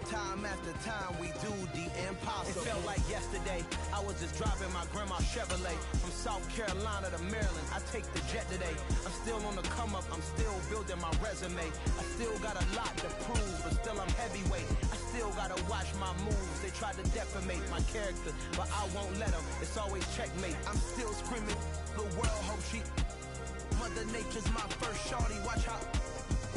Time after time we do the impossible. It felt like yesterday, I was just driving my grandma's Chevrolet from South Carolina to Maryland. I take the jet today. I'm still on the come up, I'm still building my resume. I still got a lot to prove, but still I'm heavyweight. I still gotta watch my moves. They try to defamate my character, but I won't let them. It's always checkmate. I'm still screaming, the world hope she. Mother Nature's my first shorty, watch how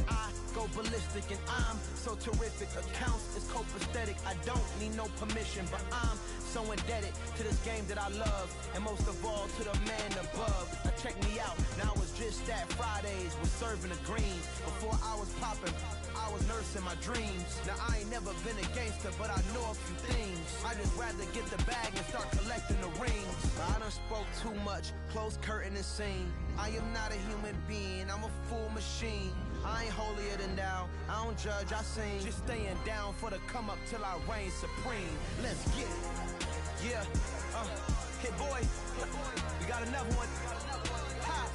I go ballistic, and I'm so terrific. Accounts is copacetic. I don't need no permission, but I'm so indebted to this game that I love, and most of all to the man above. Now check me out, now it's just at Fridays, we're serving the greens. Before I was popping, I was nursing my dreams. Now I ain't never been a gangster, but I know a few things. I just rather get the bag and start collecting the rings. I done spoke too much, close curtain and scene. I am not a human being, I'm a full machine. I ain't holier than thou, I don't judge, I sing. Just staying down for the come up till I reign supreme. Let's get it. Yeah, hit boy, we got another one. Ha.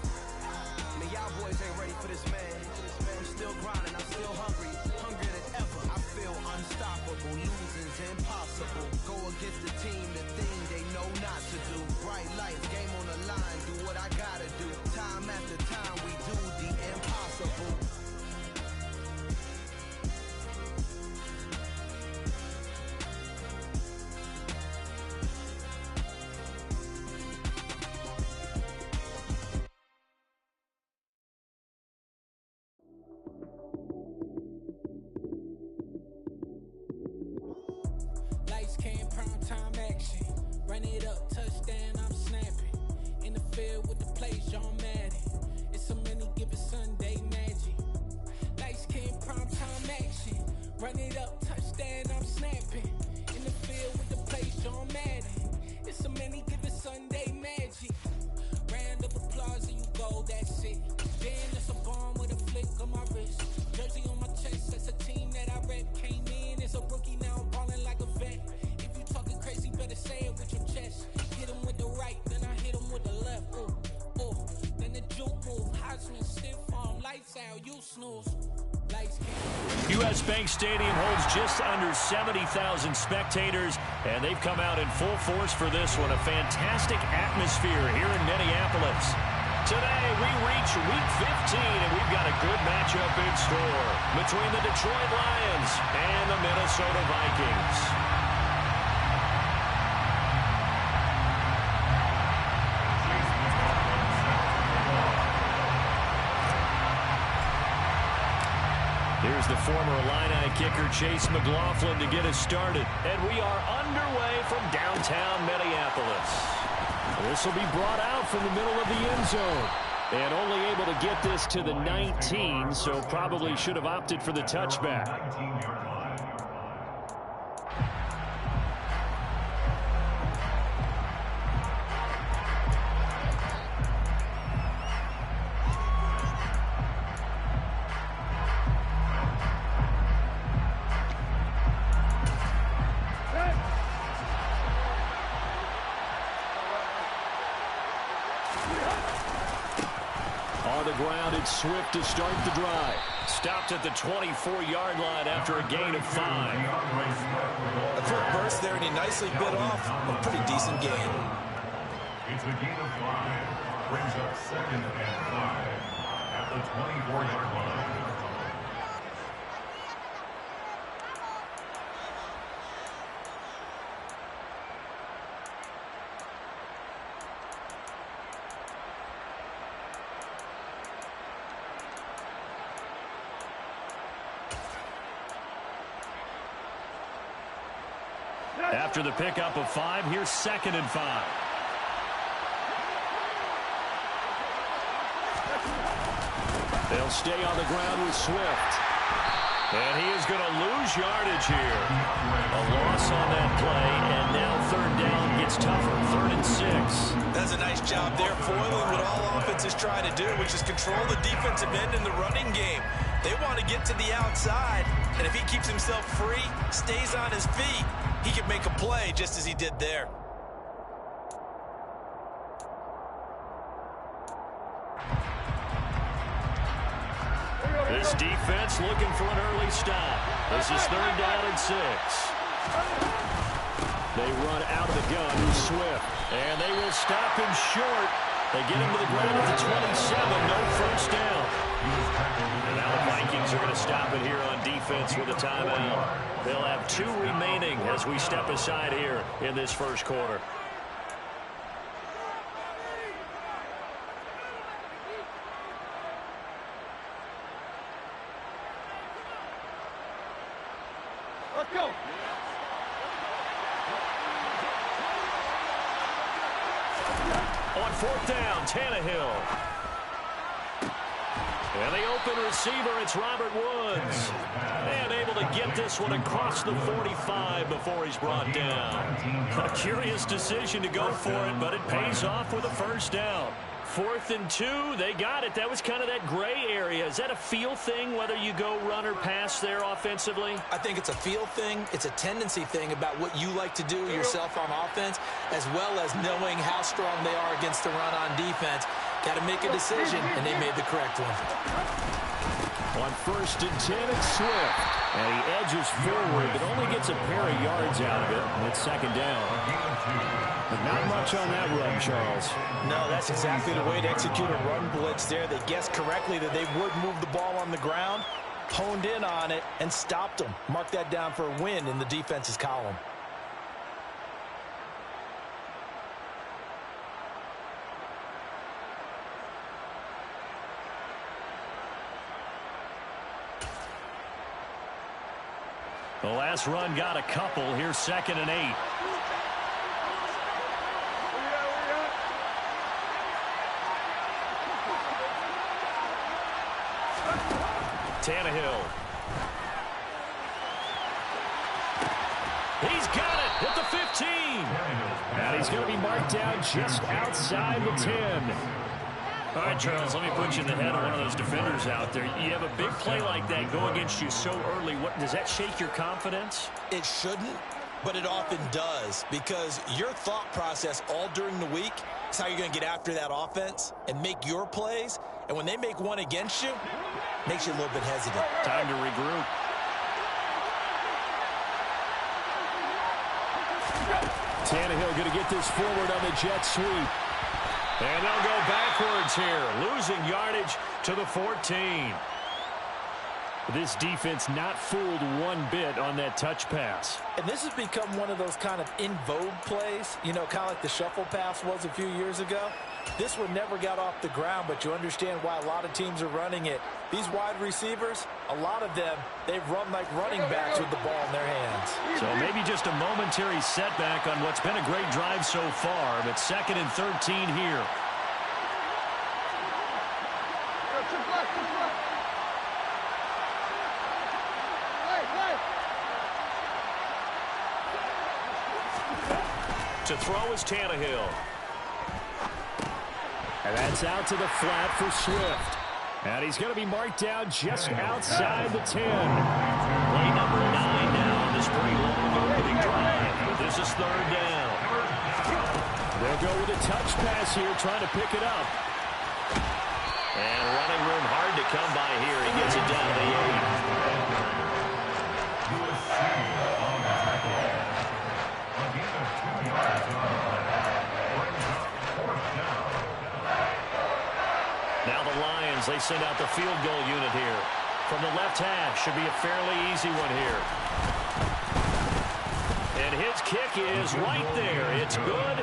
Man, y'all boys ain't ready for this, man. I'm still grinding, I'm still hungry, hungrier than ever. I feel unstoppable, losing's impossible. Go against the team, the thing they know not to do. Bright lights, game on the line, do what I gotta do. Time after time, we do the impossible. Lights came, prime time action. Run it up, touchdown, I'm snapping. In the field with the plays, John Madden. It's a many given Sunday magic. Lights came, prime time action. Run it up, touchdown, I'm snapping. In the field with the plays, John Madden. It's a many given Sunday magic. Round of applause and you go, that's it. Then it's a bomb with a flick on my wrist. Jersey on my chest, that's a team that I rep. Came in as a rookie, now I'm ballin' like a vet. If you talking crazy, better say it with your chest. Hit him with the right, then I hit him with the left. Ooh, ooh. Then the juke move, Heisman, stiff arm, lights out, you snooze. Lights came. U.S. Bank Stadium holds just under 70,000 spectators, and they've come out in full force for this one. A fantastic atmosphere here in Minneapolis. Today, we reach Week 15, and we've got a good matchup in store between the Detroit Lions and the Minnesota Vikings. Here's the former Illini kicker, Chase McLaughlin, to get us started. And we are underway from downtown Minneapolis. This will be brought out from the middle of the end zone. And only able to get this to the 19, so probably should have opted for the touchback. 19-yard line. On the ground, it's Swift to start the drive. Stopped at the 24-yard line after a gain of 5. A quick burst there, and he nicely bit off a pretty decent gain. It's a gain of 5. Brings up 2nd and 5 at the 24-yard line. After the pickup of 5, here's 2nd and 5. They'll stay on the ground with Swift. And he is going to lose yardage here. A loss on that play, and now 3rd down gets tougher. 3rd and 6. That's a nice job there, foiling what all offenses try to do, which is control the defensive end in the running game. They want to get to the outside, and if he keeps himself free, stays on his feet, he can make a play just as he did there. This defense looking for an early stop. This is 3rd down and 6. They run out of the gun. Swift. And they will stop him short. They get him to the ground at the 27. No first down. And now the Vikings are going to stop it here on defense with a timeout. They'll have 2 remaining as we step aside here in this first quarter. Let's go. On 4th down, Tannehill. And the open receiver, it's Robert Woods. And able to get this one across the 45 before he's brought down. A curious decision to go for it, but it pays off with a first down. 4th and 2, they got it. That was kind of that gray area. Is that a feel thing, whether you go run or pass there offensively? I think it's a feel thing. It's a tendency thing about what you like to do yourself on offense, as well as knowing how strong they are against the run on defense. Got to make a decision, and they made the correct one. On 1st and 10, it's Swift. And he edges forward, but only gets a pair of yards out of it. And it's 2nd down. But not much on that run, Charles. No, that's exactly the way to execute a run blitz there. They guessed correctly that they would move the ball on the ground, honed in on it, and stopped them. Mark that down for a win in the defense's column. The last run got a couple. Here's 2nd and 8. Tannehill. He's got it at the 15. And he's going to be marked down just outside the 10. All right, Charles, let me put you in the head of one of those defenders out there. You have a big play like that go against you so early. What does that shake your confidence? It shouldn't, but it often does, because your thought process all during the week is how you're going to get after that offense and make your plays. And when they make one against you, it makes you a little bit hesitant. Time to regroup. Tannehill going to get this forward on the jet sweep. And they'll go backwards here, losing yardage to the 14. This defense not fooled one bit on that touch pass. And this has become one of those kind of in vogue plays, you know, kind of like the shuffle pass was a few years ago. This one never got off the ground, but you understand why a lot of teams are running it. These wide receivers, a lot of them, they've run like running backs with the ball in their hands. So maybe just a momentary setback on what's been a great drive so far, but 2nd and 13 here. To throw is Tannehill. And that's out to the flat for Swift. And he's going to be marked down just outside the 10. Play number 9 now on this pretty long opening drive. But this is 3rd down. They'll go with a touch pass here, trying to pick it up. And running room hard to come by here. He gets it down to the 8. Now the Lions, they send out the field goal unit here. From the left hash, should be a fairly easy one here. And his kick is right there. It's good.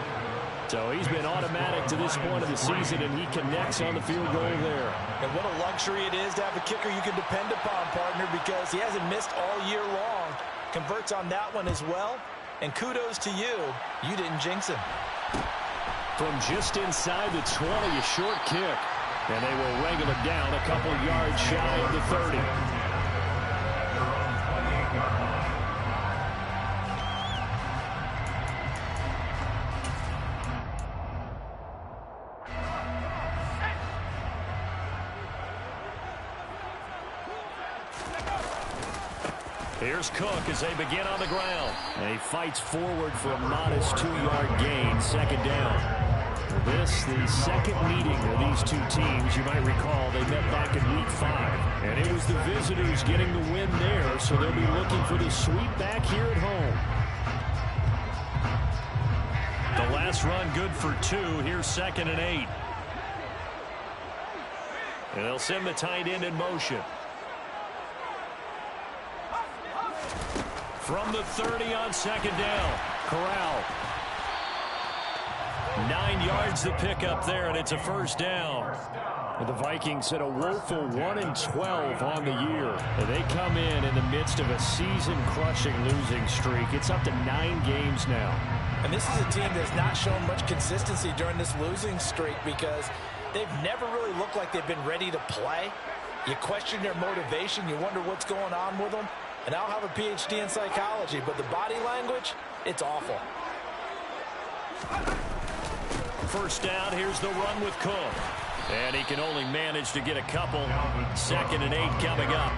So he's been automatic to this point of the season, and he connects on the field goal there. And what a luxury it is to have a kicker you can depend upon, partner, because he hasn't missed all year long. Converts on that one as well. And kudos to you. You didn't jinx him. From just inside the 20, a short kick. And they will wrangle it down a couple yards shy of the 30. Here's Cook as they begin on the ground. And he fights forward for a modest 2-yard gain, 2nd down. This, the second meeting of these two teams. You might recall they met back in Week 5. And it was the visitors getting the win there, so they'll be looking for the sweep back here at home. The last run good for 2. Here's 2nd and 8. And they'll send the tight end in motion. From the 30 on 2nd down. Corral. 9 yards to pick up there, and it's a first down. And the Vikings had a woeful 1-12 on the year. And they come in the midst of a season-crushing losing streak. It's up to 9 games now. And this is a team that's not shown much consistency during this losing streak because they've never really looked like they've been ready to play. You question their motivation. You wonder what's going on with them. And I don't have a PhD in psychology, but the body language, it's awful. First down, here's the run with Cook. And he can only manage to get a couple. 2nd and 8 coming up.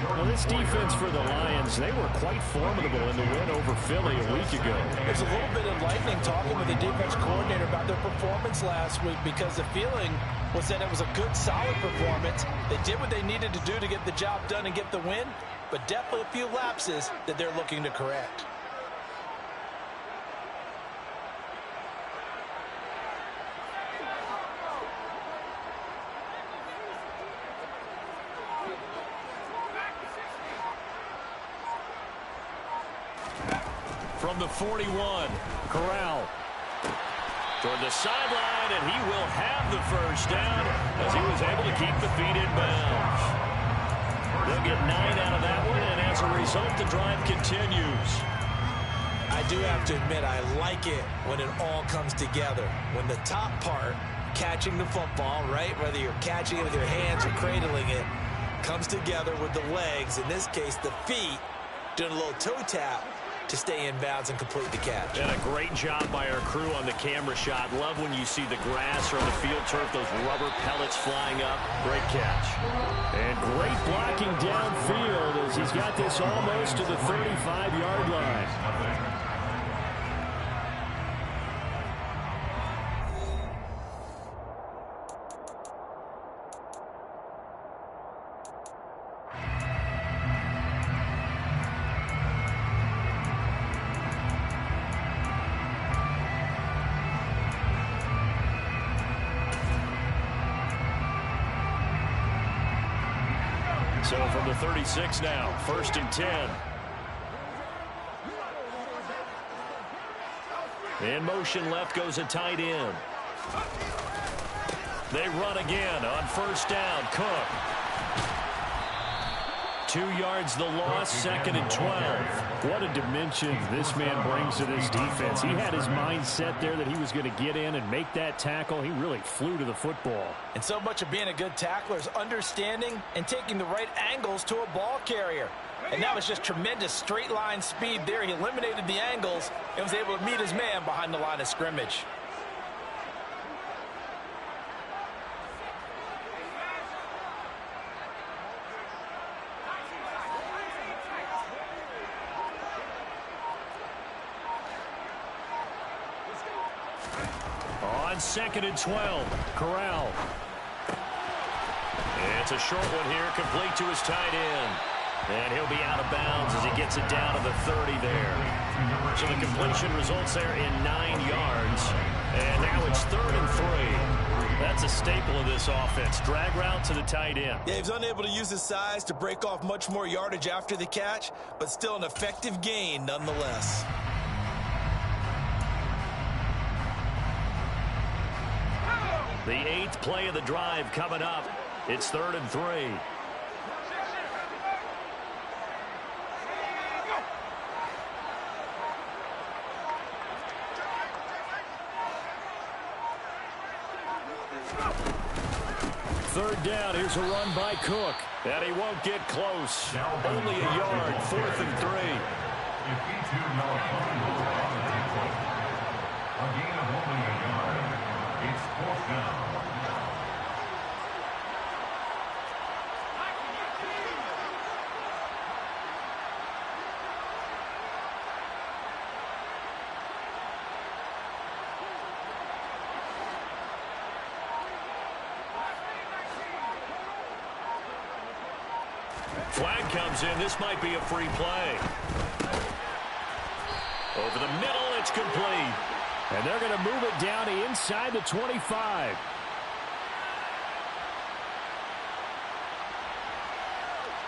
Well, this defense for the Lions, they were quite formidable in the win over Philly a week ago. There's a little bit enlightening talking with the defense coordinator about their performance last week because the feeling was that it was a good, solid performance. They did what they needed to do to get the job done and get the win, but definitely a few lapses that they're looking to correct. From the 41, Corral. Toward the sideline, and he will have the first down as he was able to keep the feet in bounds. They'll get 9 out of that one, and as a result, the drive continues. I do have to admit, I like it when it all comes together. When the top part, catching the football, right, whether you're catching it with your hands or cradling it, comes together with the legs, in this case, the feet, doing a little toe tap to stay in bounds and complete the catch. And a great job by our crew on the camera shot. Love when you see the grass or the field turf, those rubber pellets flying up. Great catch. And great blocking downfield as he's got this almost to the 35-yard line. So from the 36 now, 1st and 10. In motion left goes a tight end. They run again on 1st down. Cook. 2 yards the loss, 2nd and 12. What a dimension this man brings to this defense. He had his mind set there that he was going to get in and make that tackle. He really flew to the football. And so much of being a good tackler is understanding and taking the right angles to a ball carrier. And that was just tremendous straight line speed there. He eliminated the angles and was able to meet his man behind the line of scrimmage. On 2nd and 12, Corral. It's a short one here, complete to his tight end. And he'll be out of bounds as he gets it down to the 30 there. So the completion results there in 9 yards. And now it's 3rd and 3. That's a staple of this offense. Drag route to the tight end. Yeah, he's unable to use his size to break off much more yardage after the catch, but still an effective gain nonetheless. The 8th play of the drive coming up. It's 3rd and 3. Third down, here's a run by Cook. And he won't get close. Only a yard, 4th and 3. A gain of only a yard. It's 4th down. Flag comes in. This might be a free play. Over the middle, it's complete. And they're going to move it down to inside the 25.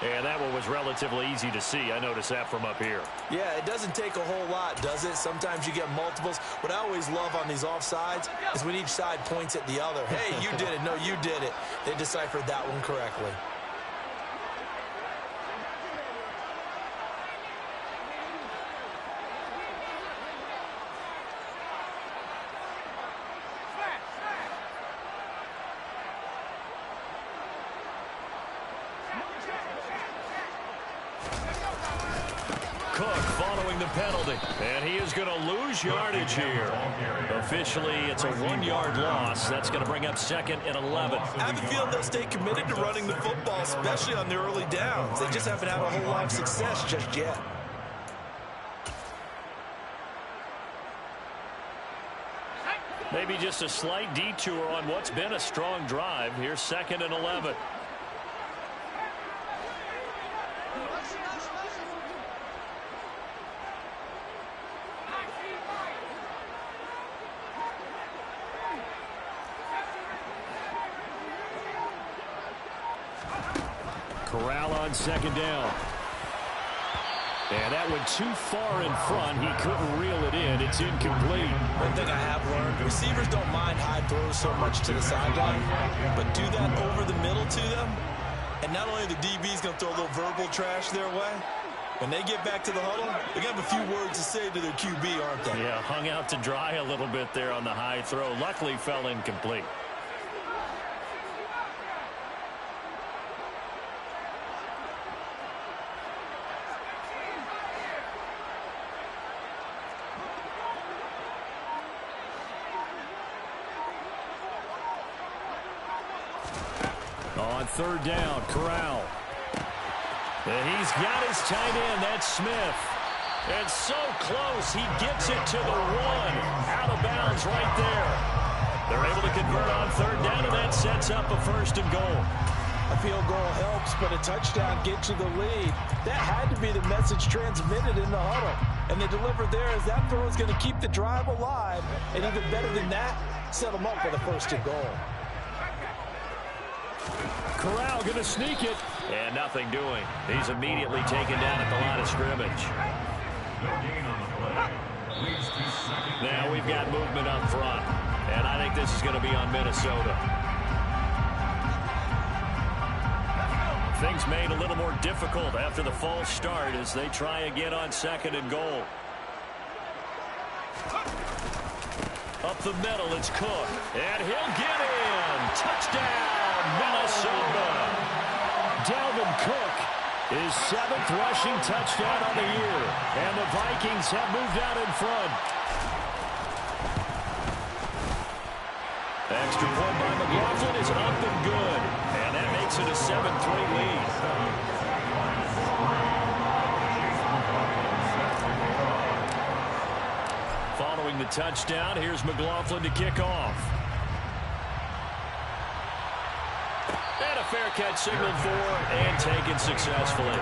And that one was relatively easy to see. I noticed that from up here. Yeah, it doesn't take a whole lot, does it? Sometimes you get multiples. What I always love on these offsides is when each side points at the other. Hey, you did it. No, you did it. They deciphered that one correctly. Following the penalty, and he is going to lose yardage here. Officially, it's a 1-yard loss. That's going to bring up second and 11. I have a feeling they'll stay committed to running the football, especially on the early downs. They just haven't had a whole lot of success just yet. Maybe just a slight detour on what's been a strong drive. Here's second and 11. Corral on second down. And that went too far in front. He couldn't reel it in. It's incomplete. One thing I have learned, receivers don't mind high throws so much to the sideline, but do that over the middle to them, and not only the DB's going to throw a little verbal trash their way, when they get back to the huddle, they're going to have a few words to say to their QB, aren't they? Yeah, hung out to dry a little bit there on the high throw. Luckily fell incomplete. On third down, Corral. And he's got his tight end. That's Smith. And so close, he gets it to the 1. Out of bounds right there. They're able to convert on third down, and that sets up a first and goal. A field goal helps, but a touchdown gets you the lead. That had to be the message transmitted in the huddle. And they delivered there as that throw is going to keep the drive alive. And even better than that, set them up for the first and goal. Corral going to sneak it, and nothing doing. He's immediately taken down at the line of scrimmage. Now we've got movement up front, and I think this is going to be on Minnesota. Things made a little more difficult after the false start as they try again on second and goal. Up the middle, it's Cook, and he'll get in. Touchdown, Minnesota. Dalvin Cook, his 7th rushing touchdown on the year, and the Vikings have moved out in front. Extra point by McLaughlin is up and good, and that makes it a 7-3 lead. Following the touchdown, here's McLaughlin to kick off. And a fair catch signaled for and taken successfully.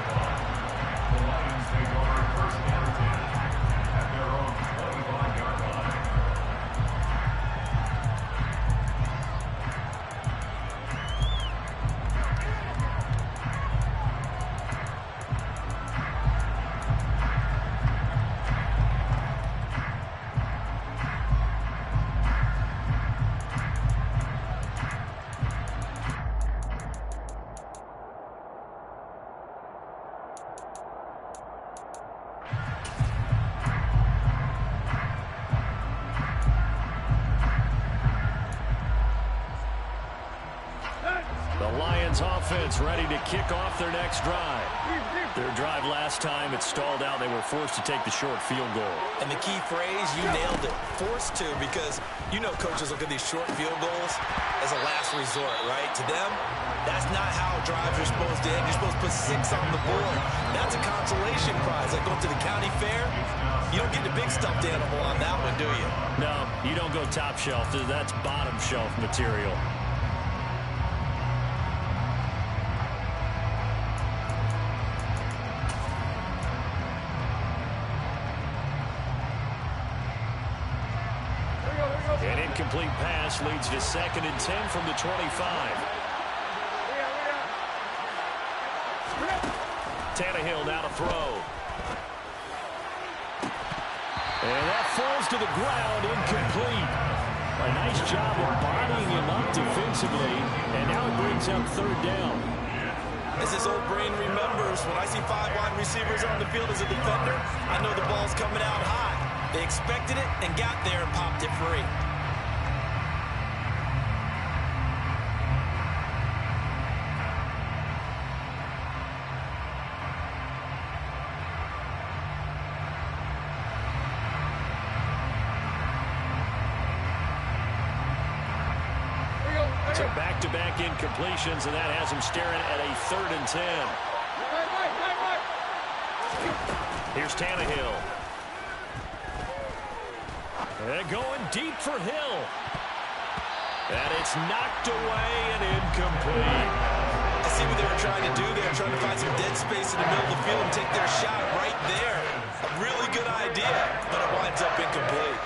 Offense ready to kick off their next drive. Their drive last time, it stalled out. They were forced to take the short field goal. And the key phrase, you nailed it. Forced to, because you know coaches look at these short field goals as a last resort, right? To them, that's not how drives are supposed to end. You're supposed to put 6 on the board. That's a consolation prize. Like going to the county fair, you don't get the big stuffed animal on that one, do you? No, you don't go top shelf. That's bottom shelf material. incomplete pass leads to 2nd and 10 from the 25. Tannehill now to throw. And that falls to the ground, incomplete. A nice job of bodying him up defensively, and now it brings up 3rd down. As his old brain remembers, when I see 5 wide receivers on the field as a defender, I know the ball's coming out hot. They expected it and got there and popped it free. So back-to-back incompletions, and that has him staring at a 3rd and 10. Here's Tannehill. And going deep for Hill. And it's knocked away and incomplete. I see what they were trying to do there, trying to find some dead space in the middle of the field and take their shot right there. A really good idea, but it winds up incomplete.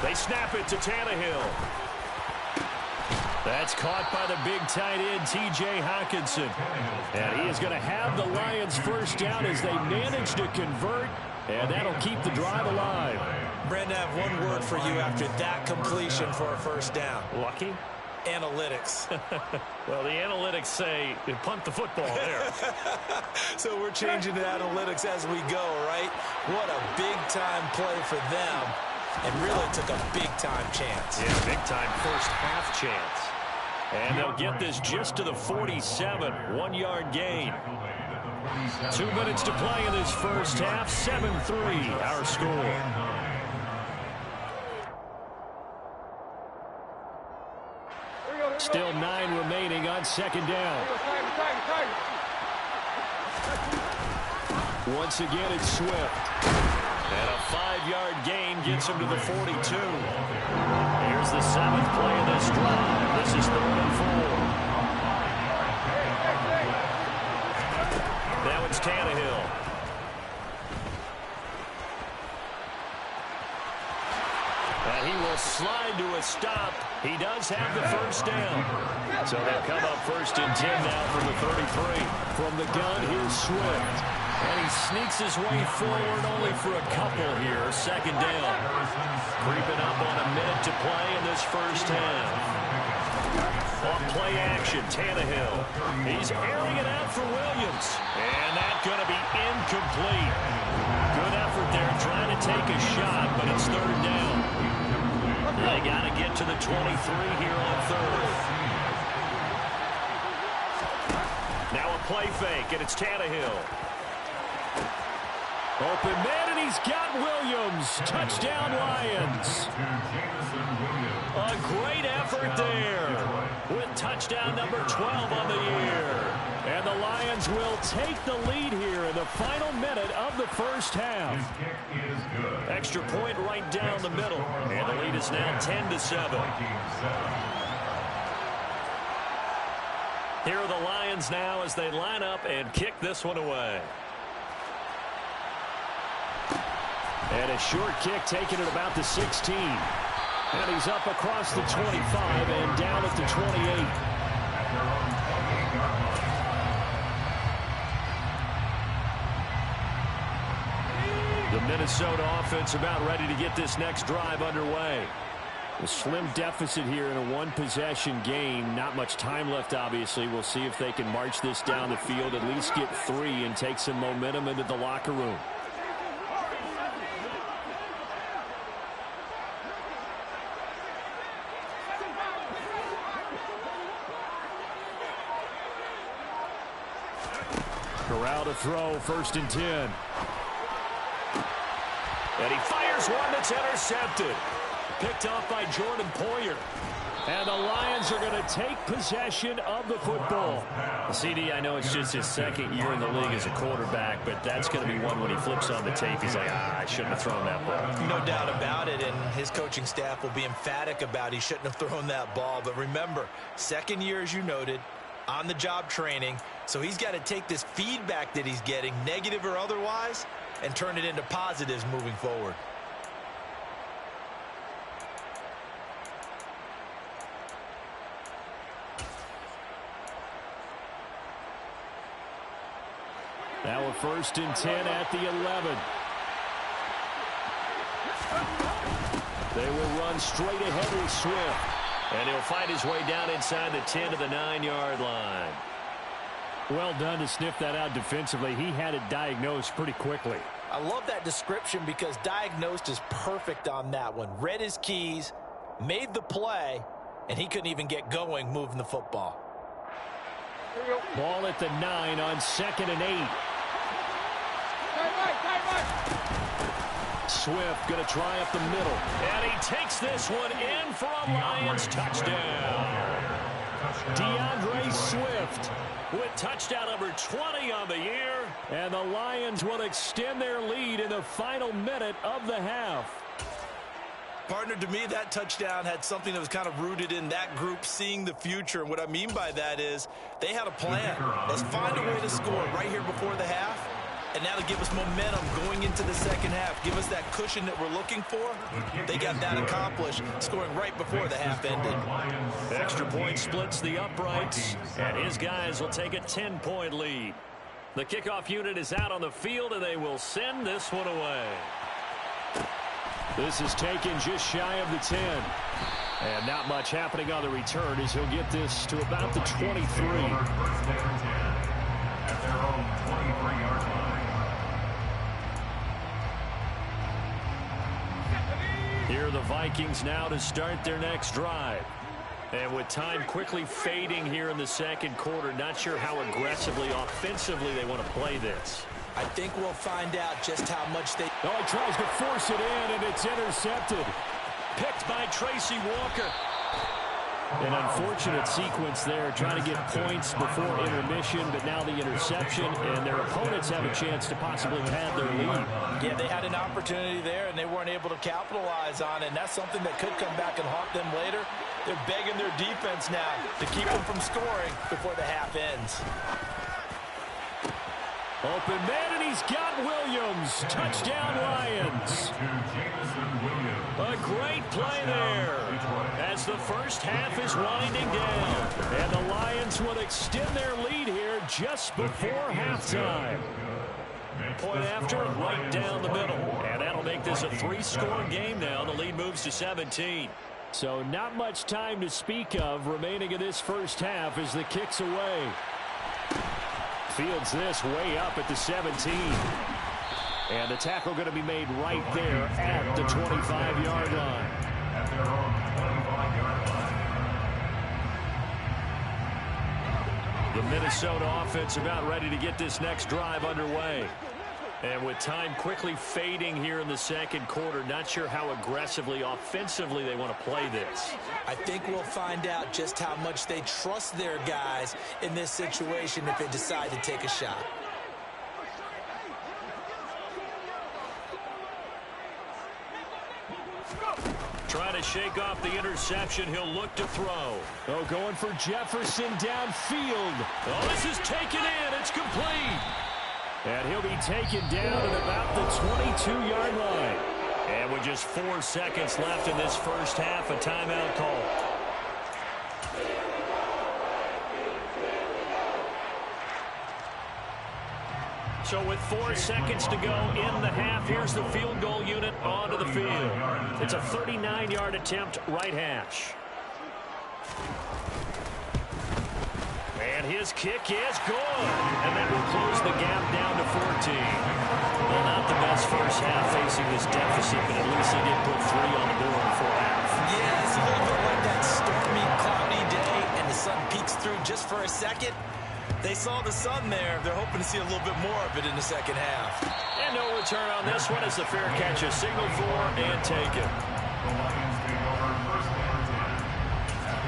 They snap it to Tannehill. That's caught by the big tight end, T.J. Hawkinson. And he is going to have the Lions 1st down as they manage to convert, and that'll keep the drive alive. Brandon, I have one word for you after that completion for a 1st down. Lucky? Analytics. Well, the analytics say punt the football there. So we're changing to analytics as we go, right? What a big-time play for them. And really took a big-time chance. Yeah, big-time first-half chance. And they'll get this just to the 47, 1-yard gain. 2 minutes to play in this first half, 7-3, our score. Still 9 remaining on 2nd down. Once again, it's Swift. And a 5-yard gain gets him to the 42. Here's the 7th play of this drive. This is 3rd and 4. Now it's Tannehill. And he will slide to a stop. He does have the 1st down. So they'll come up 1st and 10 now from the 33. From the gun, here's Swift. And he sneaks his way forward only for a couple here. 2nd down. Creeping up on a minute to play in this first half. On play action, Tannehill. He's airing it out for Williams. And that's going to be incomplete. Good effort there trying to take a shot, but it's 3rd down. They got to get to the 23 here on 3rd. Now a play fake, and it's Tannehill. Open man, and he's got Williams. Touchdown, Lions. A great effort there with touchdown number 12 on the year. And the Lions will take the lead here in the final minute of the first half. Extra point right down the middle. And the lead is now 10-7. Here are the Lions now as they line up and kick this one away. And a short kick taken at about the 16. And he's up across the 25 and down at the 28. The Minnesota offense about ready to get this next drive underway. A slim deficit here in a one-possession game. Not much time left, obviously. We'll see if they can march this down the field, at least get 3 and take some momentum into the locker room. Corral to throw, 1st and 10. And he fires one that's intercepted. Picked off by Jordan Poyer. And the Lions are going to take possession of the football. CD, I know it's just his second year in the league as a quarterback, but that's going to be one when he flips on the tape. He's like, I shouldn't have thrown that ball. No doubt about it, and his coaching staff will be emphatic about he shouldn't have thrown that ball. But remember, second year, as you noted, on-the-job training, so he's got to take this feedback that he's getting, negative or otherwise, and turn it into positives moving forward. Now a 1st and 10 at the 11. They will run straight ahead with Swift. And he'll fight his way down inside the 10 to the 9-yard line. Well done to sniff that out defensively. He had it diagnosed pretty quickly. I love that description because diagnosed is perfect on that one. Read his keys, made the play, and he couldn't even get going moving the football. Ball at the 9 on 2nd and 8. Swift going to try up the middle. And he takes this one in for a Lions touchdown. DeAndre Swift with touchdown number 20 on the year. And the Lions will extend their lead in the final minute of the half. Partner, to me, that touchdown had something that was kind of rooted in that group seeing the future. And what I mean by that is they had a plan. Let's find a way to score right here before the half. And now to give us momentum going into the second half, give us that cushion that we're looking for. They got that accomplished, scoring right before the half ended. Extra point splits the uprights, and his guys will take a 10-point lead. The kickoff unit is out on the field, and they will send this one away. This is taken just shy of the 10. And not much happening on the return as he'll get this to about the 23. At their own 23-yard line. Here are the Vikings now to start their next drive. And with time quickly fading here in the second quarter, not sure how aggressively, offensively they want to play this. I think we'll find out just how much they... Oh, he tries to force it in, and it's intercepted. Picked by Tracy Walker. An unfortunate sequence there, trying to get points before intermission, but now the interception, and their opponents have a chance to possibly pad their lead. Yeah, they had an opportunity there, and they weren't able to capitalize on it, and that's something that could come back and haunt them later. They're begging their defense now to keep them from scoring before the half ends. Open man, and he's got Williams. Touchdown, Lions. A great play there as the first half is winding down. And the Lions will extend their lead here just before halftime. Point after, right down the middle. And that'll make this a 3-score game now. The lead moves to 17. So not much time to speak of remaining in this first half as the kick's away. Fields this way up at the 17. And the tackle going to be made right there at the 25-yard line. At their own 25-yard line. The Minnesota offense about ready to get this next drive underway. And with time quickly fading here in the second quarter, not sure how aggressively, offensively they want to play this. I think we'll find out just how much they trust their guys in this situation if they decide to take a shot. Trying to shake off the interception. He'll look to throw. Oh, going for Jefferson downfield. Oh, this is taken in. It's complete. And he'll be taken down at about the 22-yard line. And with just 4 seconds left in this first half, a timeout call. So with 4 seconds to go in the half, here's the field goal unit onto the field. It's a 39-yard attempt, right hash. And his kick is good. And that will close the gap down to 14. Well, not the best first half facing this deficit, but at least they did put 3 on the board before half. Yeah, it's a little bit like that stormy, cloudy day, and the sun peeks through just for a second. They saw the sun there. They're hoping to see a little bit more of it in the second half. And no return on this one as the fair catch is signaled for and taken. The Lions take over first and 10 at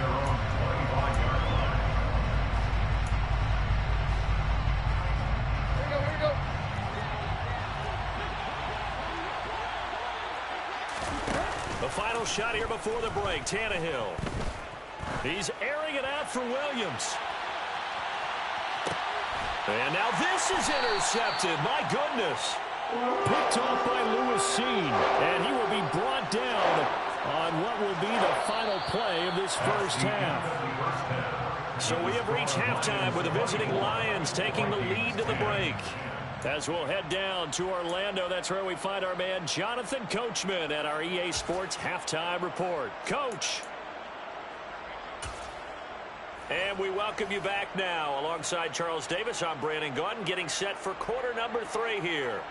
final shot here before the break. Tannehill. He's airing it out for Williams. And now this is intercepted. My goodness. Picked off by Lewis Seen. And he will be brought down on what will be the final play of this first half. So we have reached halftime with the visiting Lions taking the lead to the break. As we'll head down to Orlando, that's where we find our man Jonathan Coachman at our EA Sports Halftime Report. Coach. And we welcome you back now. Alongside Charles Davis, I'm Brandon Gaudin, getting set for quarter number 3 here.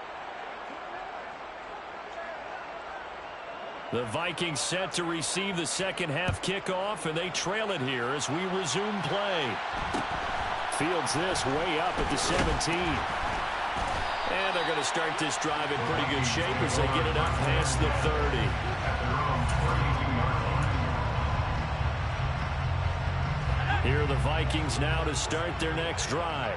The Vikings set to receive the second half kickoff, and they trail it here as we resume play. Fields this way up at the 17. And they're going to start this drive in pretty good shape as they get it up past the 30. Here are the Vikings now to start their next drive.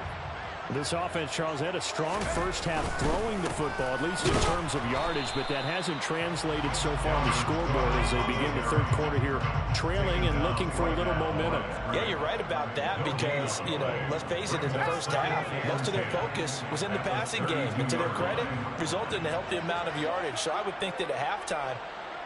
This offense, Charles, had a strong first half throwing the football, at least in terms of yardage, but that hasn't translated so far on the scoreboard as they begin the third quarter here, trailing and looking for a little momentum. Yeah, you're right about that because, let's face it, in the first half, most of their focus was in the passing game. And to their credit, resulted in a healthy amount of yardage. So I would think that at halftime,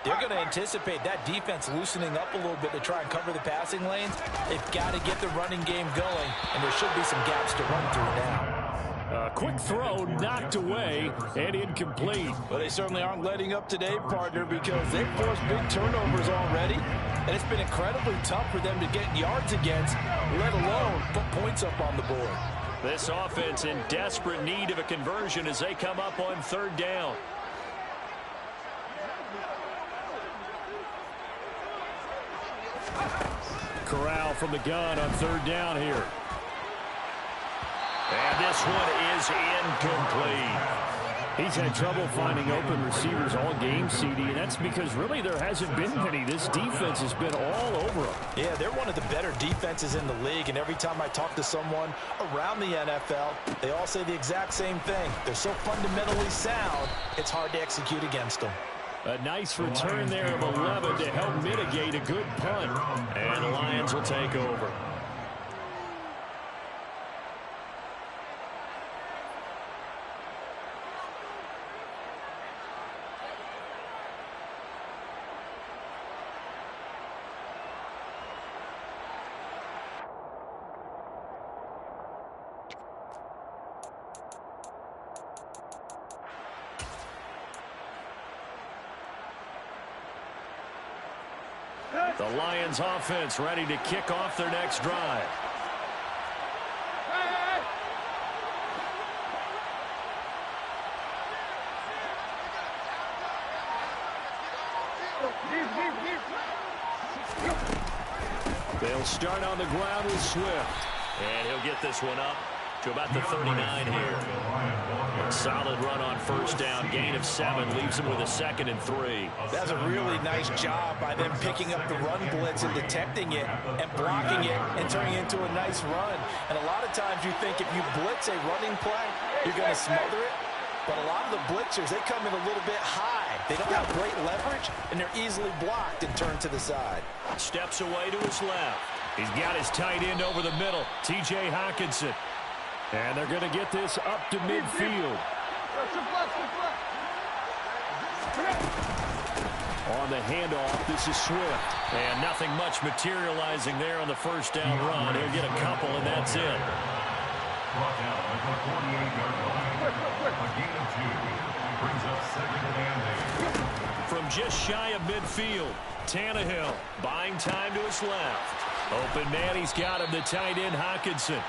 they're going to anticipate that defense loosening up a little bit to try and cover the passing lanes. They've got to get the running game going, and there should be some gaps to run through now. A quick throw knocked away and incomplete. Well, they certainly aren't letting up today, partner, because they've forced big turnovers already, and it's been incredibly tough for them to get yards against, let alone put points up on the board. This offense in desperate need of a conversion as they come up on third down. Corral from the gun on third down here. And this one is incomplete. He's had trouble finding open receivers all game, CD, and that's because really there hasn't been many. This defense has been all over them. Yeah, they're one of the better defenses in the league, and every time I talk to someone around the NFL, they all say the exact same thing. They're so fundamentally sound, it's hard to execute against them. A nice return there of 11 to help mitigate a good punt. And the Lions will take over. The Lions offense ready to kick off their next drive. They'll start on the ground with Swift. And he'll get this one up to about the 39 here. A solid run on first down. Gain of 7 leaves him with a 2nd and 3. That's a really nice job by them picking up the run blitz and detecting it and blocking it and turning it into a nice run. And a lot of times you think if you blitz a running play, you're going to smother it. But a lot of the blitzers, they come in a little bit high. They don't have great leverage, and they're easily blocked and turned to the side. Steps away to his left. He's got his tight end over the middle, T.J. Hockenson. And they're going to get this up to midfield. On the handoff, this is Swift. And nothing much materializing there on the first down run. He'll get a couple, and that's it. Brought down at the 48-yard line. A gain of 2. Brings up 2nd and 8. From just shy of midfield, Tannehill buying time to his left. Open man, he's got him, the tight end, Hockenson.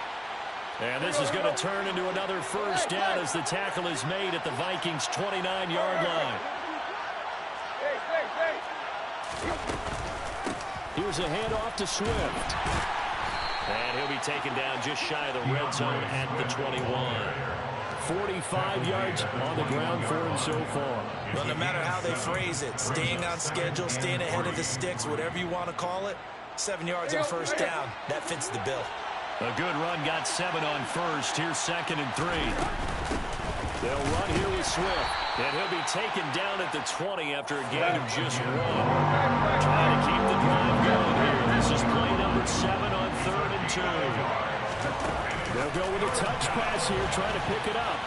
And this is going to turn into another first down as the tackle is made at the Vikings' 29-yard line. Here's a handoff to Swift. And he'll be taken down just shy of the red zone at the 21. 45 yards on the ground for him so far. Well, no matter how they phrase it, staying on schedule, staying ahead of the sticks, whatever you want to call it, 7 yards on first down, that fits the bill. A good run got 7 on first. Here's 2nd and 3. They'll run here with Swift. And he'll be taken down at the 20 after a gain of just 1. Trying to keep the drive going here. This is play number 7 on 3rd and 2. They'll go with a touch pass here, trying to pick it up.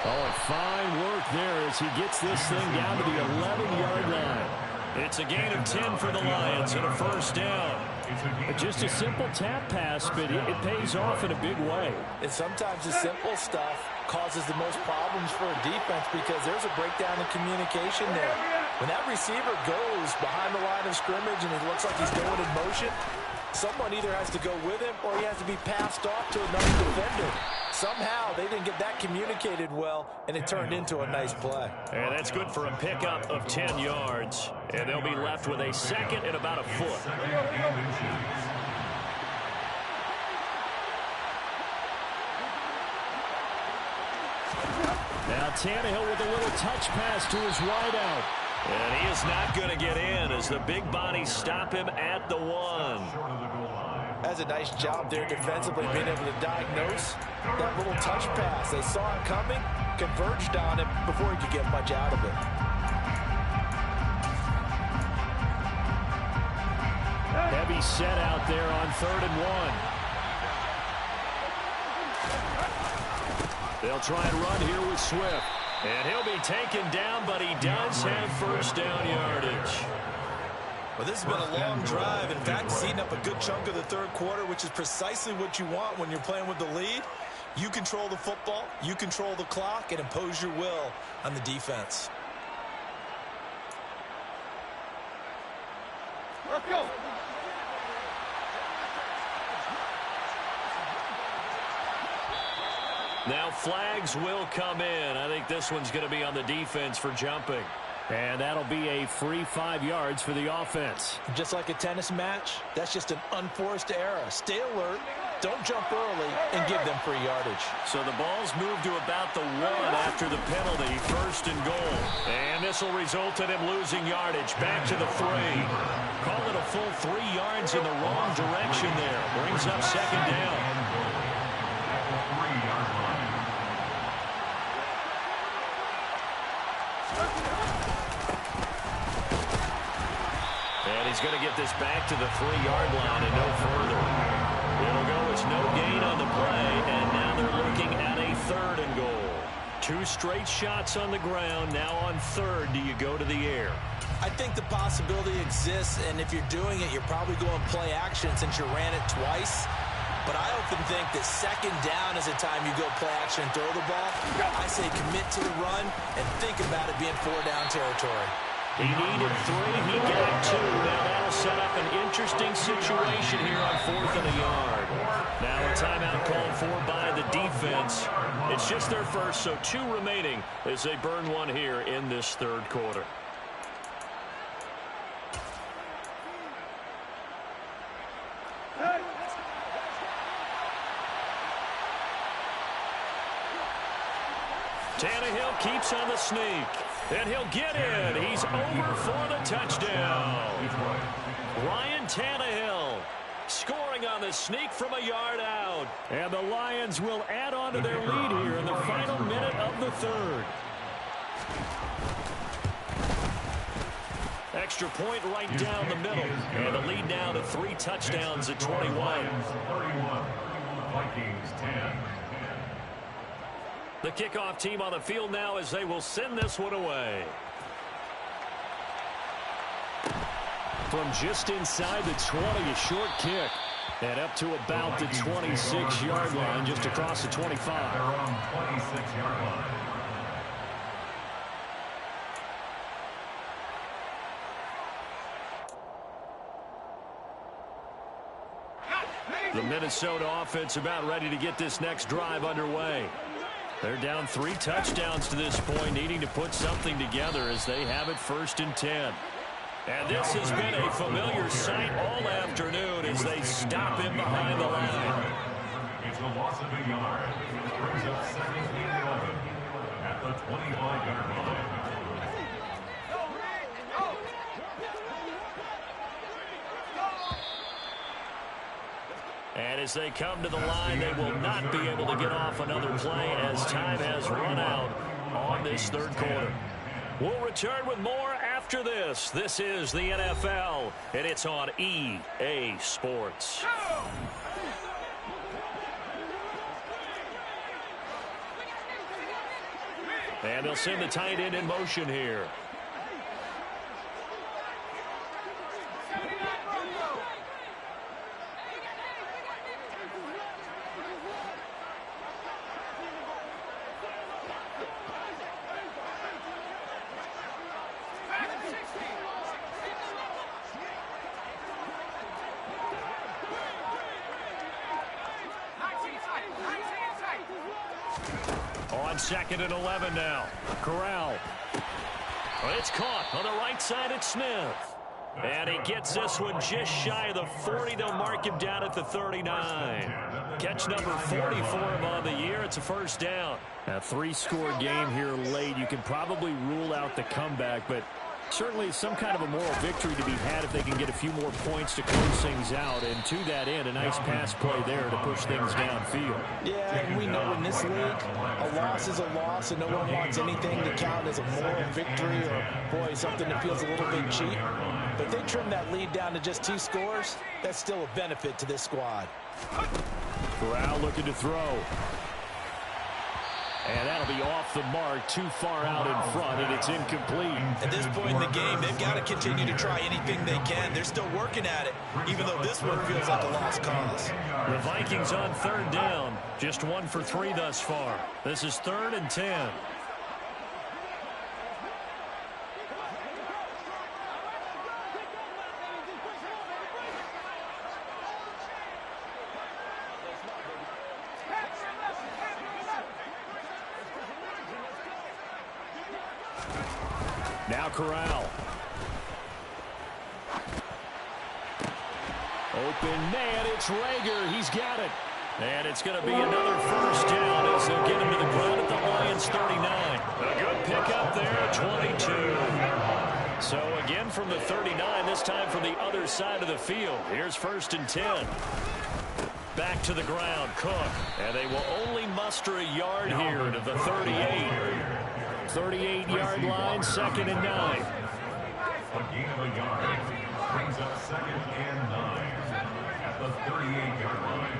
Oh, and fine work there as he gets this thing down to the 11-yard line. It's a gain of 10 for the Lions and a first down. Just a simple tap pass, but it pays off in a big way. And sometimes the simple stuff causes the most problems for a defense because there's a breakdown in communication there. When that receiver goes behind the line of scrimmage and it looks like he's going in motion, someone either has to go with him or he has to be passed off to another defender. Somehow they didn't get that communicated well, and it turned into a nice play. And that's good for a pickup of 10 yards. And they'll be left with a second and about a foot. Now Tannehill with a little touch pass to his wideout. And he is not going to get in as the big bodies stop him at the 1. That's a nice job there defensively, being able to diagnose that little touch pass. They saw it coming, converged on it before he could get much out of it. Heavy set out there on 3rd and 1. They'll try and run here with Swift. And he'll be taken down, but he does have first down yardage. Well, this has been a long drive. In fact, it's eaten up a good chunk of the 3rd quarter, which is precisely what you want when you're playing with the lead. You control the football, you control the clock, and impose your will on the defense. Let's go. Now flags will come in. I think this one's going to be on the defense for jumping. And that'll be a free 5 yards for the offense. Just like a tennis match, that's just an unforced error. Stay alert, don't jump early, and give them free yardage. So the ball's moved to about the 1 after the penalty, 1st and goal. And this will result in him losing yardage. Back to the 3. Call it a full 3 yards in the wrong direction there. Brings up 2nd down. And he's going to get this back to the 3-yard line and no further. It'll go as no gain on the play, and now they're looking at a 3rd and goal. 2 straight shots on the ground. Now on 3rd, do you go to the air? I think the possibility exists, and if you're doing it, you're probably going play action since you ran it twice. But I often think that 2nd down is a time you go play action and throw the ball. I say commit to the run and think about it being 4-down territory. He needed 3. He got 2. Now that'll set up an interesting situation here on 4th and a yard. Now a timeout called for by the defense. It's just their first, so 2 remaining as they burn 1 here in this 3rd quarter. Tannehill keeps on the sneak. And he'll get in. He's over for the touchdown. Ryan Tannehill scoring on the sneak from a yard out. And the Lions will add on to their lead here in the final minute of the 3rd. Extra point right down the middle. And the lead now to 3 touchdowns at 21. 31, Vikings 10. The kickoff team on the field now as they will send this one away. From just inside the 20, a short kick. And up to about the 26-yard line, just across the 25. They're on 26-yard line. The Minnesota offense about ready to get this next drive underway. They're down 3 touchdowns to this point, needing to put something together as they have it 1st and 10. And this has been a familiar sight all afternoon as they stop him behind the line. It's a loss of a yard. Brings up 2nd and 11 at the 25-yard line. And as they come to the line, they will not be able to get off another play as time has run out on this third quarter. We'll return with more after this. This is the NFL, and it's on EA Sports. And they'll send the tight end in motion here. On 2nd and 11 now. Corral. It's caught on the right side at Smith. And he gets this one just shy of the 40. They'll mark him down at the 39. Catch number 40 for him on the year. It's a first down. A 3-score game here late. You can probably rule out the comeback, but certainly some kind of a moral victory to be had if they can get a few more points to close things out. And to that end, a nice pass play there to push things downfield. Yeah, and we know in this league, a loss is a loss, and no one wants anything to count as a moral victory or, boy, something that feels a little bit cheap. But if they trim that lead down to just 2 scores, that's still a benefit to this squad. Corral looking to throw. And that'll be off the mark, too far out in front, and it's incomplete. At this point in the game, they've got to continue to try anything they can. They're still working at it, even though this one feels like a lost cause. The Vikings on 3rd down. Just 1 for 3 thus far. This is 3rd and 10. Now Corral. Open man, it's Rager. He's got it. And it's going to be another first down as they'll get him to the ground at the Lions 39. A good pickup there at 22. So again from the 39, this time from the other side of the field. Here's 1st and 10. Back to the ground, Cook. And they will only muster a yard here to the 38. 38-yard line, 2nd and 9. A gain of a yard brings up 2nd and 9 at the 38-yard line.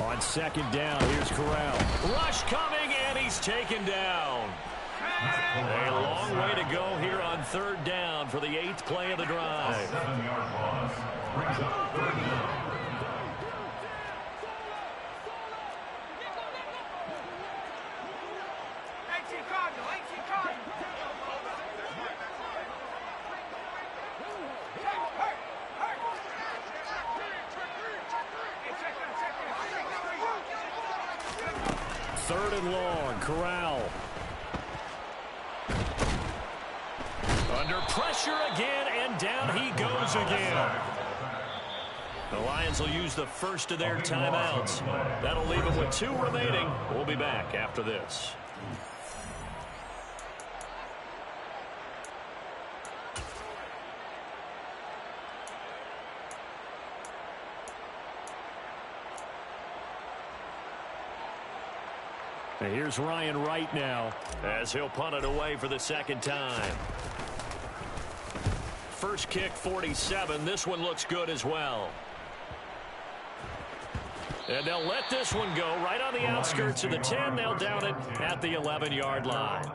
On 2nd down, here's Corral. Rush coming, and he's taken down. A long way to go here on 3rd down for the 8th play of the drive. A 7-yard loss brings up 3rd down. Third and long, Corral. Under pressure again, and down he goes again. The Lions will use the first of their timeouts. That'll leave them with 2 remaining. We'll be back after this. And here's Ryan Wright now as he'll punt it away for the 2nd time. First kick, 47. This one looks good as well. And they'll let this one go right on the outskirts of the 10. They'll down it at the 11-yard line.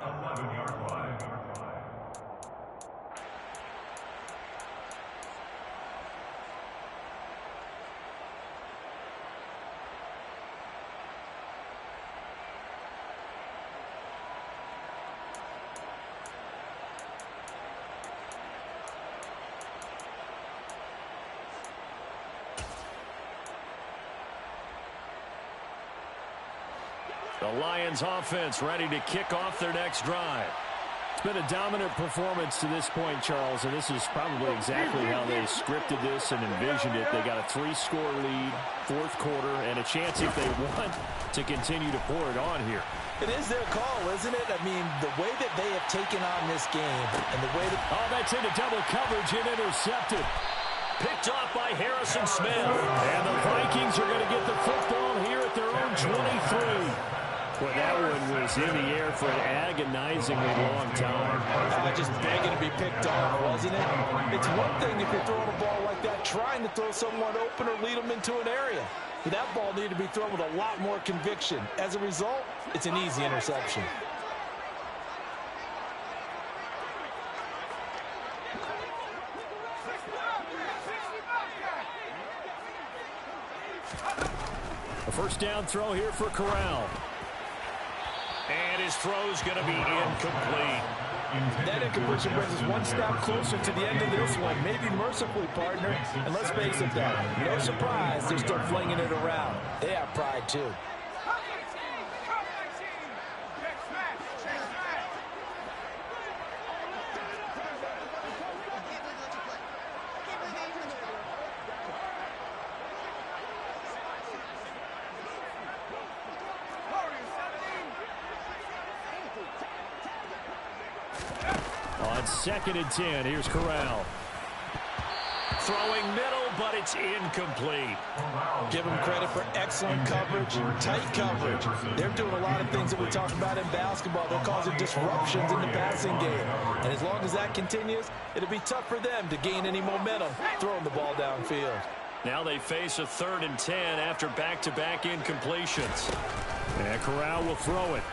The Lions offense ready to kick off their next drive. It's been a dominant performance to this point, Charles, and this is probably exactly how they scripted this and envisioned it. They got a 3-score lead, fourth quarter, and a chance if they want to continue to pour it on here. It is their call, isn't it? I mean, the way that they have taken on this game and the way that... Oh, that's into double coverage and intercepted. Picked off by Harrison Smith. And the Vikings are going to get the football here at their own 23. Well, that one was in the air for an agonizingly long time. Just begging to be picked off, wasn't it? It's one thing if you're throwing a ball like that, trying to throw someone open or lead them into an area. But that ball needed to be thrown with a lot more conviction. As a result, it's an easy interception. A first down throw here for Corral. And his throw's going to be incomplete. That incompletion brings us one step closer to the end of this one. Maybe mercifully, partner. And let's face it, though, no surprise they're still flinging it around. They have pride, too. On 2nd and 10, here's Corral. Throwing middle, but it's incomplete. Give them credit for excellent coverage, tight coverage. They're doing a lot of things that we talk about in basketball. They're causing disruptions in the passing game. And as long as that continues, it'll be tough for them to gain any momentum throwing the ball downfield. Now they face a 3rd and 10 after back-to-back incompletions. And Corral will throw it.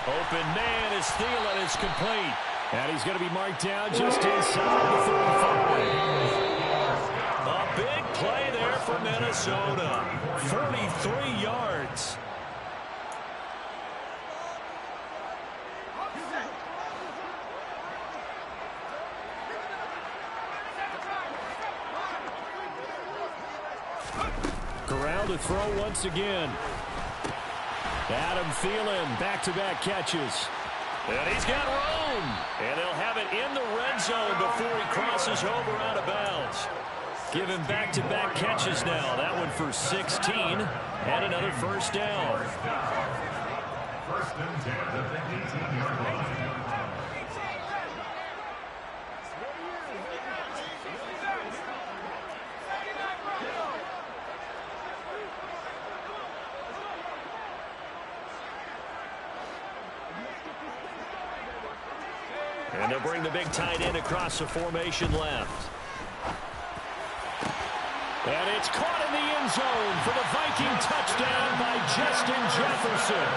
Open man is Thielen. It's complete. And he's going to be marked down just inside the 35. A big play there for Minnesota. 43 yards. Corral to throw once again. Adam Thielen, back-to-back catches. And he's got room. And they'll have it in the red zone before he crosses over out of bounds. Give him back-to-back catches now. That one for 16 and another first down. First and 10 at the 18-yard line. And they'll bring the big tight end across the formation left. And it's caught in the end zone for the Viking touchdown by Justin Jefferson.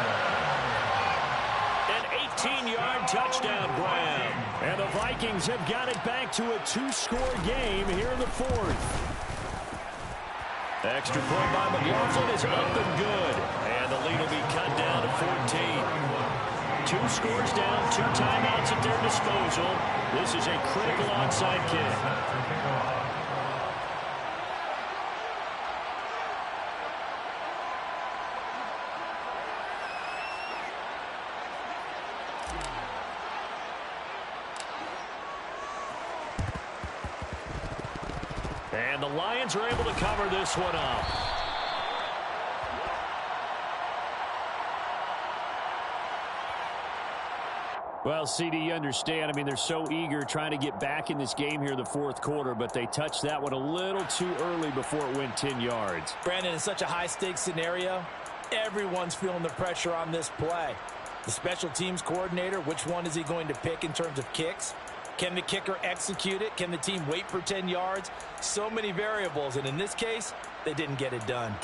An 18-yard touchdown grab. And the Vikings have got it back to a 2-score game here in the 4th. Extra point by McLaughlin is up and good. And the lead will be cut down to 14. 2 scores down, 2 timeouts at their disposal. This is a critical onside kick. And the Lions are able to cover this one up. Well, CD, you understand. I mean, they're so eager trying to get back in this game here in the 4th quarter, but they touched that one a little too early before it went 10 yards. Brandon, in such a high-stakes scenario, everyone's feeling the pressure on this play. The special teams coordinator, which one is he going to pick in terms of kicks? Can the kicker execute it? Can the team wait for 10 yards? So many variables, and in this case, they didn't get it done.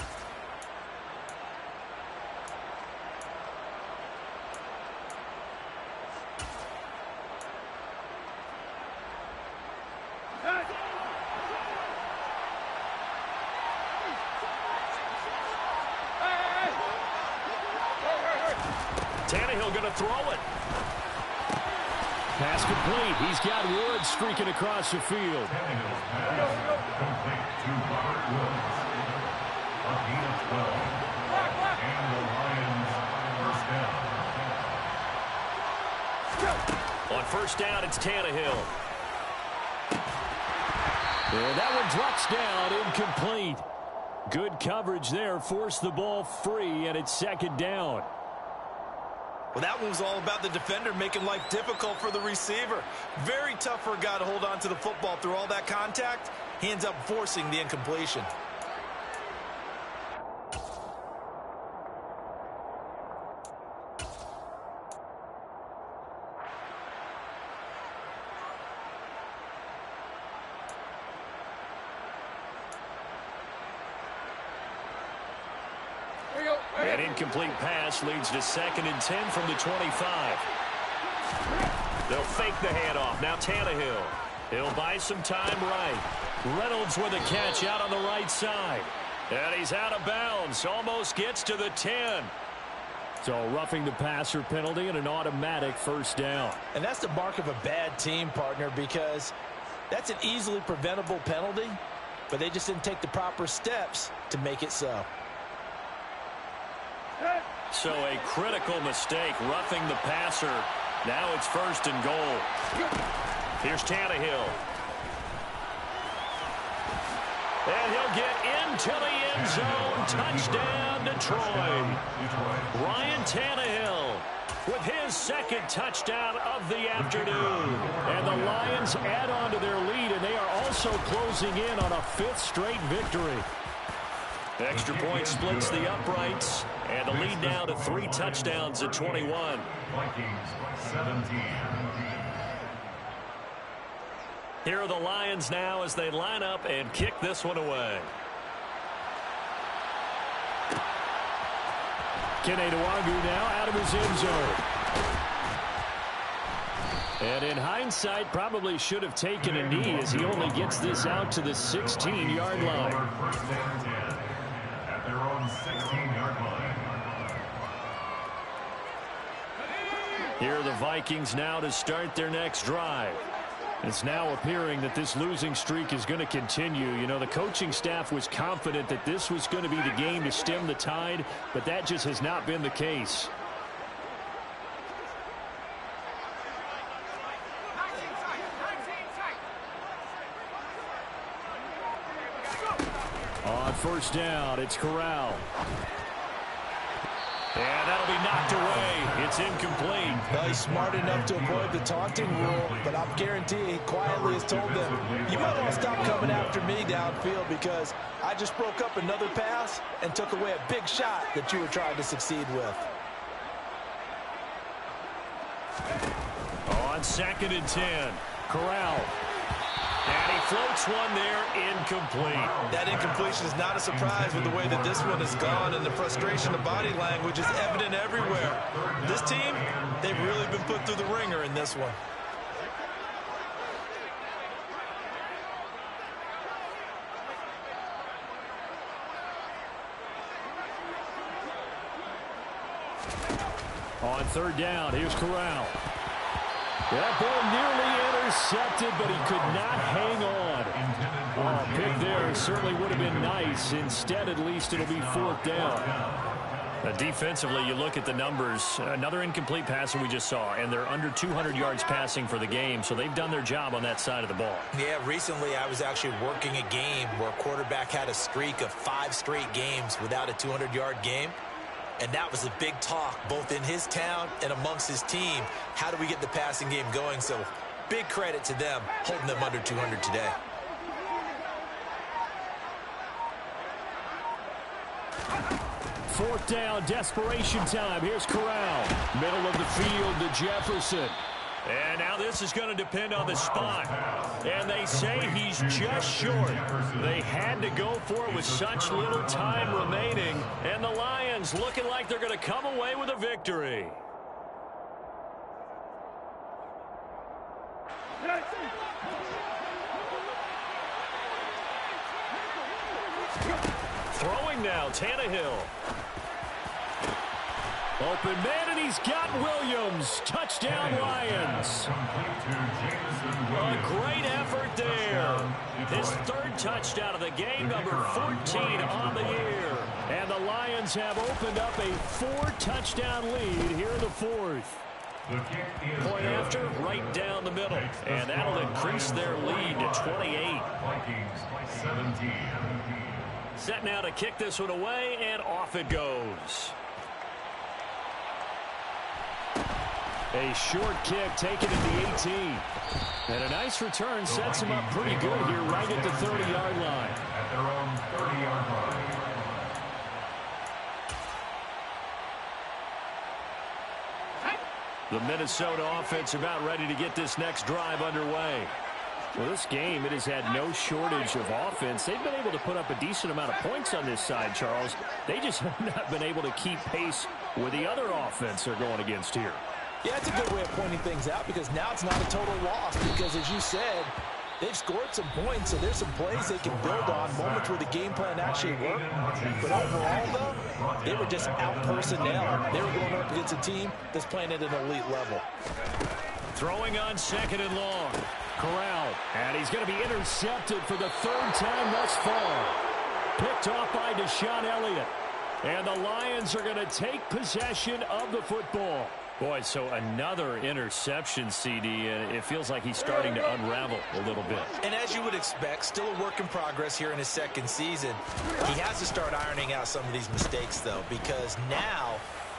Tannehill going to throw it. Pass complete. He's got Woods streaking across the field. Tannehill's pass complete to Robert Woods. A gain of 12. And the Lions first down. On first down, it's Tannehill. And that one drops down, incomplete. Good coverage there, forced the ball free, and it's second down. Well, that one was all about the defender making life difficult for the receiver. Very tough for a guy to hold on to the football through all that contact. He ends up forcing the incompletion. An incomplete pass leads to 2nd and 10 from the 25. They'll fake the handoff. Now Tannehill. He'll buy some time right. Reynolds with a catch out on the right side. And he's out of bounds. Almost gets to the 10. So roughing the passer penalty and an automatic first down. And that's the mark of a bad team, partner, because that's an easily preventable penalty, but they just didn't take the proper steps to make it so. So a critical mistake, roughing the passer. Now it's 1st and goal. Here's Tannehill. And he'll get into the end zone. Touchdown, Detroit. Ryan Tannehill with his 2nd touchdown of the afternoon. And the Lions add on to their lead, and they are also closing in on a 5th straight victory. Extra point splits the uprights, and the lead now to 3 touchdowns at 21. Vikings 17. Here are the Lions now as they line up and kick this one away. Kene Nwangwu now out of his end zone. And in hindsight, probably should have taken a knee as he only gets this out to the 16-yard line. First and 10 at their own 16-yard line. Here are the Vikings now to start their next drive. It's now appearing that this losing streak is going to continue. You know, the coaching staff was confident that this was going to be the game to stem the tide, but that just has not been the case. On first down, it's Corral. And that'll be knocked away. It's incomplete. Well, he's smart enough to avoid the taunting rule, but I'm guaranteeing he quietly has told them, you might want to stop coming after me downfield because I just broke up another pass and took away a big shot that you were trying to succeed with. On 2nd and 10, Corral. And he floats one there, incomplete. That incompletion is not a surprise with the way that this one has gone, and the frustration of body language is evident everywhere. This team, they've really been put through the ringer in this one. On 3rd down, here's Corral. That ball nearly intercepted, but he could not hang on. Oh, pick there certainly would have been nice. Instead, at least, it'll be 4th down. Defensively, you look at the numbers. Another incomplete passer we just saw, and they're under 200 yards passing for the game, so they've done their job on that side of the ball. Yeah, recently I was actually working a game where a quarterback had a streak of 5 straight games without a 200-yard game. And that was a big talk, both in his town and amongst his team. How do we get the passing game going? So big credit to them, holding them under 200 today. Fourth down, desperation time. Here's Corral. Middle of the field to Jefferson. And now this is going to depend on the spot. And they say he's just short. They had to go for it with such little time remaining. And the Lions looking like they're going to come away with a victory. Throwing now, Tannehill. Open man, and he's got Williams. Touchdown, Lions. A great effort there. His 3rd touchdown of the game, number 14 on the year. And the Lions have opened up a 4-touchdown lead here in the 4th. Point after, right down the middle. And that'll increase their lead to 28. Vikings 17. Set now to kick this one away, and off it goes. A short kick taken at the 18. And a nice return sets him up pretty good here right at the 30-yard line. At their own 30-yard line. The Minnesota offense about ready to get this next drive underway. Well, this game, it has had no shortage of offense. They've been able to put up a decent amount of points on this side, Charles. They just have not been able to keep pace with the other offense they're going against here. Yeah, it's a good way of pointing things out because now it's not a total loss because, as you said, they've scored some points, so there's some plays they can build on, moments where the game plan actually worked. But overall, though, they were just out-personnel. They were going up against a team that's playing at an elite level. Throwing on 2nd and long. Corral, and he's going to be intercepted for the 3rd time thus far. Picked off by Deshaun Elliott. And the Lions are going to take possession of the football. Boy, so another interception, CD, and it feels like he's starting to unravel a little bit. And as you would expect, still a work in progress here in his 2nd season. He has to start ironing out some of these mistakes, though, because now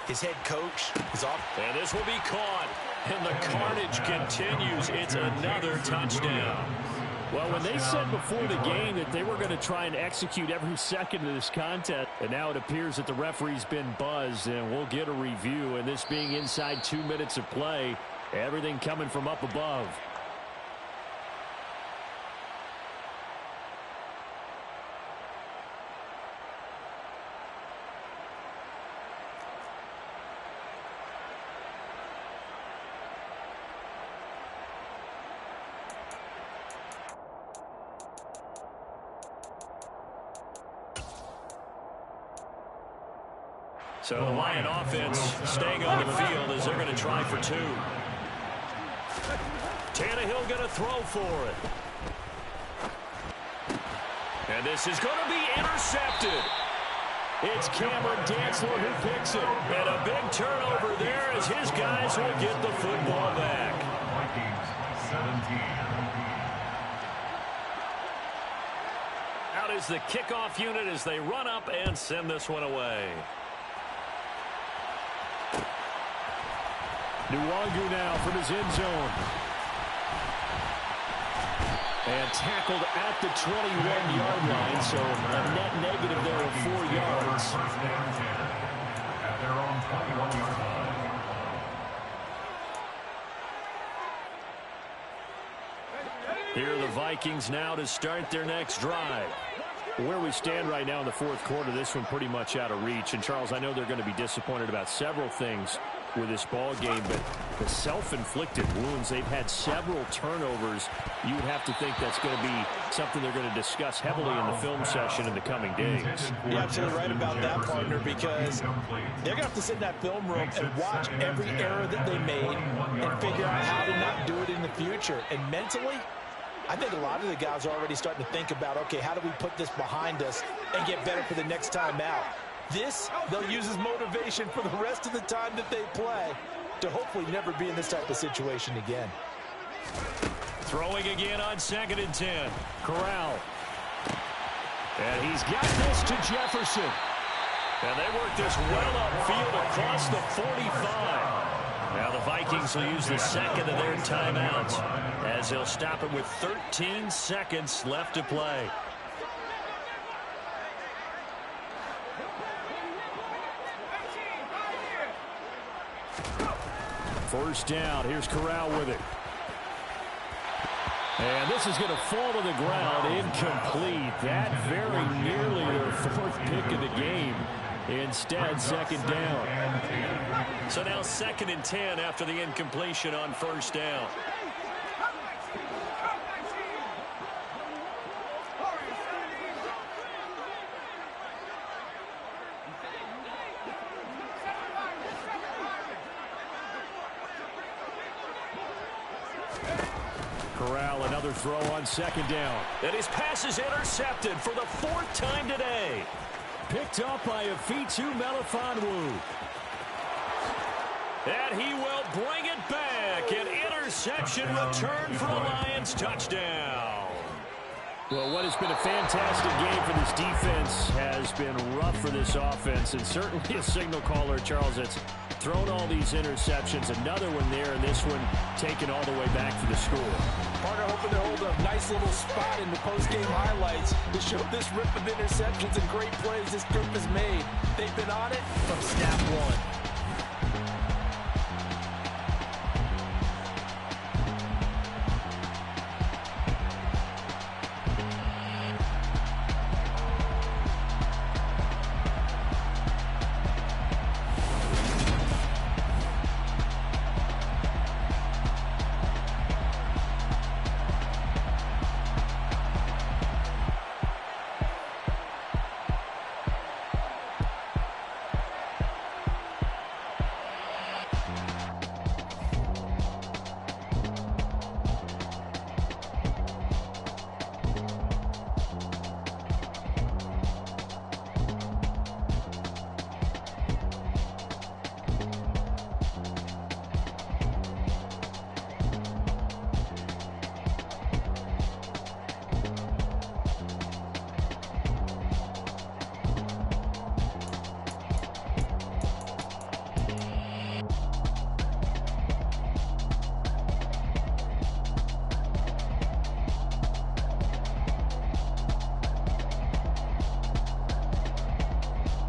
his head coach is off. And this will be caught, and the carnage continues. It's another touchdown. Well, when they said before the game that they were going to try and execute every second of this contest, and now it appears that the referee's been buzzed, and we'll get a review, and this being inside 2 minutes of play, everything coming from up above. So the Lion offense staying on the field as they're going to try for 2. Tannehill going to throw for it. And this is going to be intercepted. It's Cameron Dantzler who picks it. And a big turnover there as his guys will get the football back. Vikings 17. Out is the kickoff unit as they run up and send this one away. Nwangu now from his end zone. And tackled at the 21-yard line, so a net negative there of 4 yards. At their own 21-yard line. Here are the Vikings now to start their next drive. Where we stand right now in the 4th quarter, this one pretty much out of reach. And, Charles, I know they're going to be disappointed about several things with this ball game, but the self-inflicted wounds, they've had several turnovers. You would have to think that's going to be something they're going to discuss heavily in the film session in the coming days. You're absolutely right about that, partner, because they're going to have to sit in that film room and watch every error that they made and figure out how to not do it in the future. And mentally, I think a lot of the guys are already starting to think about, okay, how do we put this behind us and get better for the next time out? This, they'll use as motivation for the rest of the time that they play to hopefully never be in this type of situation again. Throwing again on 2nd and 10. Corral. And he's got this to Jefferson. And they work this well upfield across the 45. Now the Vikings will use the 2nd of their timeouts as they'll stop it with 13 seconds left to play. First down. Here's Corral with it. And this is going to fall to the ground. Incomplete. That very nearly their 4th pick of the game. Instead, 2nd down. So now 2nd and 10 after the incompletion on 1st down. Corral, another throw on 2nd down. And his pass is intercepted for the 4th time today. Picked up by Afitu Melifonwu. And he will bring it back. An interception return for a Lions touchdown. Well, what has been a fantastic game for this defense has been rough for this offense, and certainly a signal caller, Charles, that's thrown all these interceptions. Another one there, and this one taken all the way back for the score. Partner hoping to hold a nice little spot in the post-game highlights to show this rip of interceptions and great plays this group has made. They've been on it from snap one.